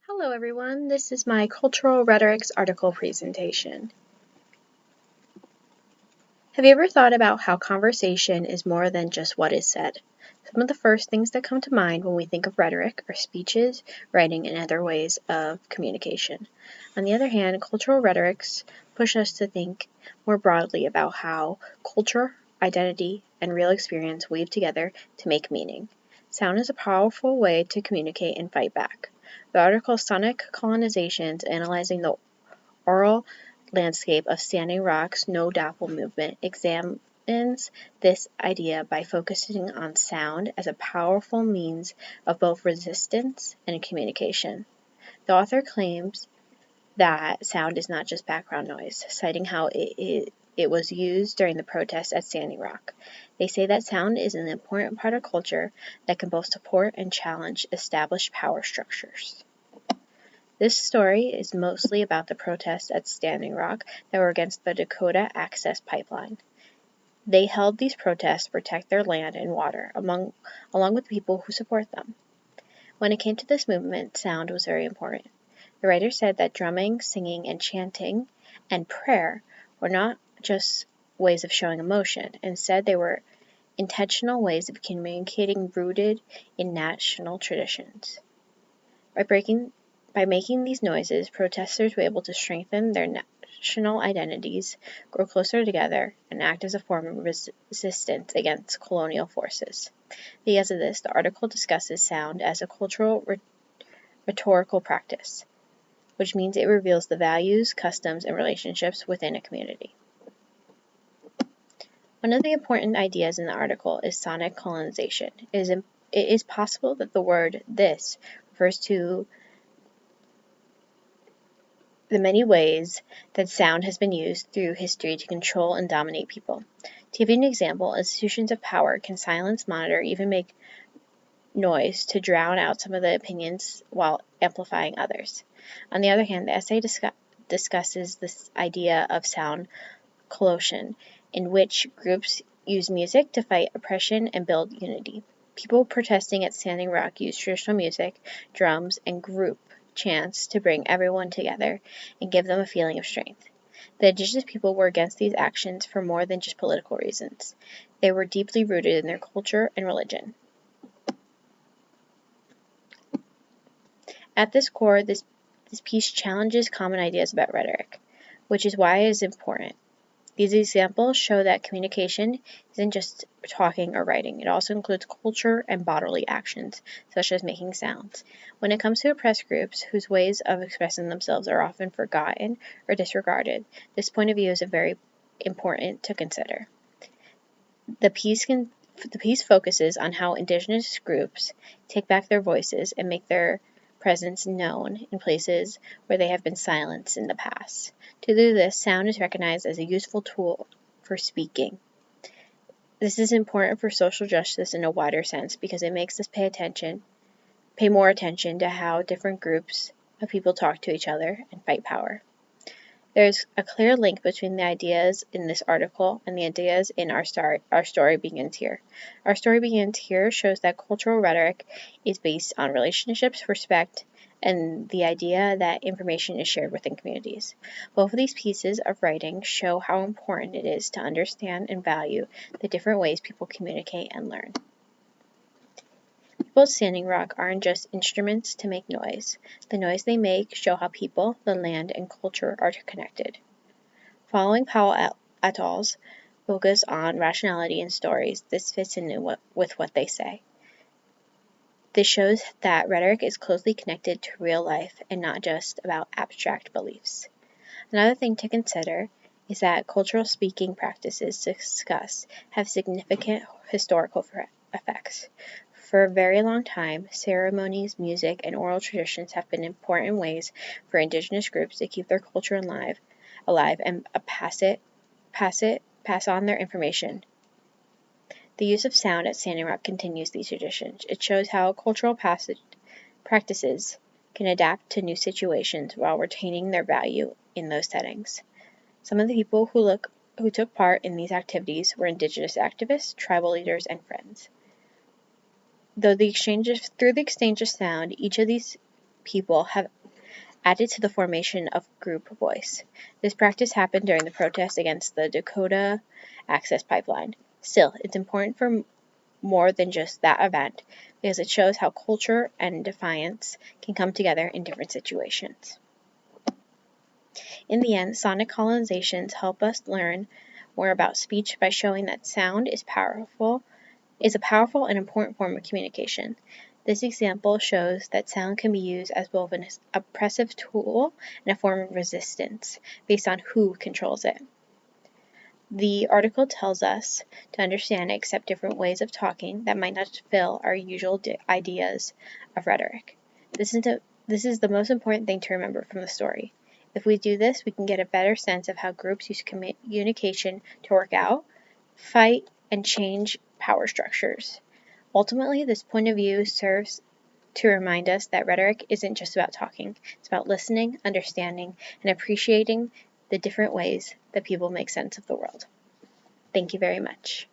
Hello everyone, this is my Cultural Rhetorics article presentation. Have you ever thought about how conversation is more than just what is said? Some of the first things that come to mind when we think of rhetoric are speeches, writing, and other ways of communication. On the other hand, cultural rhetorics push us to think more broadly about how culture, identity, and real experience weave together to make meaning. Sound is a powerful way to communicate and fight back. The article Sonic Colonizations Analyzing the Oral Landscape of Standing Rock's No Dapple Movement examines this idea by focusing on sound as a powerful means of both resistance and communication. The author claims that sound is not just background noise, citing how it was used during the protests at Standing Rock. They say that sound is an important part of culture that can both support and challenge established power structures. This story is mostly about the protests at Standing Rock that were against the Dakota Access Pipeline. They held these protests to protect their land and water, along with the people who support them. When it came to this movement, sound was very important. The writer said that drumming, singing, and chanting, and prayer were not just ways of showing emotion. Instead, they were intentional ways of communicating rooted in national traditions. By making these noises, protesters were able to strengthen their national identities, grow closer together, and act as a form of resistance against colonial forces. Because of this, the article discusses sound as a cultural rhetorical practice, which means it reveals the values, customs, and relationships within a community. One of the important ideas in the article is sonic colonization. It is possible that the word "this" refers to the many ways that sound has been used through history to control and dominate people. To give you an example, institutions of power can silence, monitor, even make noise to drown out some of the opinions while amplifying others. On the other hand, the essay discusses this idea of sound coalition, in which groups use music to fight oppression and build unity. People protesting at Standing Rock use traditional music, drums, and group chants to bring everyone together and give them a feeling of strength. The indigenous people were against these actions for more than just political reasons. They were deeply rooted in their culture and religion. At this core, this piece challenges common ideas about rhetoric, which is why it is important. These examples show that communication isn't just talking or writing. It also includes culture and bodily actions, such as making sounds. When it comes to oppressed groups whose ways of expressing themselves are often forgotten or disregarded, this point of view is very important to consider. The piece focuses on how indigenous groups take back their voices and make their presence known in places where they have been silenced in the past. To do this, sound is recognized as a useful tool for speaking. This is important for social justice in a wider sense because it makes us pay more attention to how different groups of people talk to each other and fight power. There is a clear link between the ideas in this article and the ideas in Our Story Begins Here. Our Story Begins Here shows that cultural rhetoric is based on relationships, respect, and the idea that information is shared within communities. Both of these pieces of writing show how important it is to understand and value the different ways people communicate and learn. People at Standing Rock aren't just instruments to make noise. The noise they make show how people, the land, and culture are connected. Following Powell et al.'s focus on rationality in stories, this fits in with what they say. This shows that rhetoric is closely connected to real life and not just about abstract beliefs. Another thing to consider is that cultural speaking practices discussed have significant historical effects. For a very long time, ceremonies, music, and oral traditions have been important ways for indigenous groups to keep their culture alive and pass on their information. The use of sound at Standing Rock continues these traditions. It shows how cultural practices can adapt to new situations while retaining their value in those settings. Some of the people who took part in these activities were indigenous activists, tribal leaders, and friends. Through the exchange of sound, each of these people have added to the formation of group voice. This practice happened during the protests against the Dakota Access Pipeline. Still, it's important for more than just that event because it shows how culture and defiance can come together in different situations. In the end, sonic colonizations help us learn more about speech by showing that sound is a powerful and important form of communication. This example shows that sound can be used as both an oppressive tool and a form of resistance based on who controls it. The article tells us to understand and accept different ways of talking that might not fill our usual ideas of rhetoric. This is the most important thing to remember from the story. If we do this, we can get a better sense of how groups use communication to work out, fight, and change power structures. Ultimately, this point of view serves to remind us that rhetoric isn't just about talking. It's about listening, understanding, and appreciating the different ways that people make sense of the world. Thank you very much.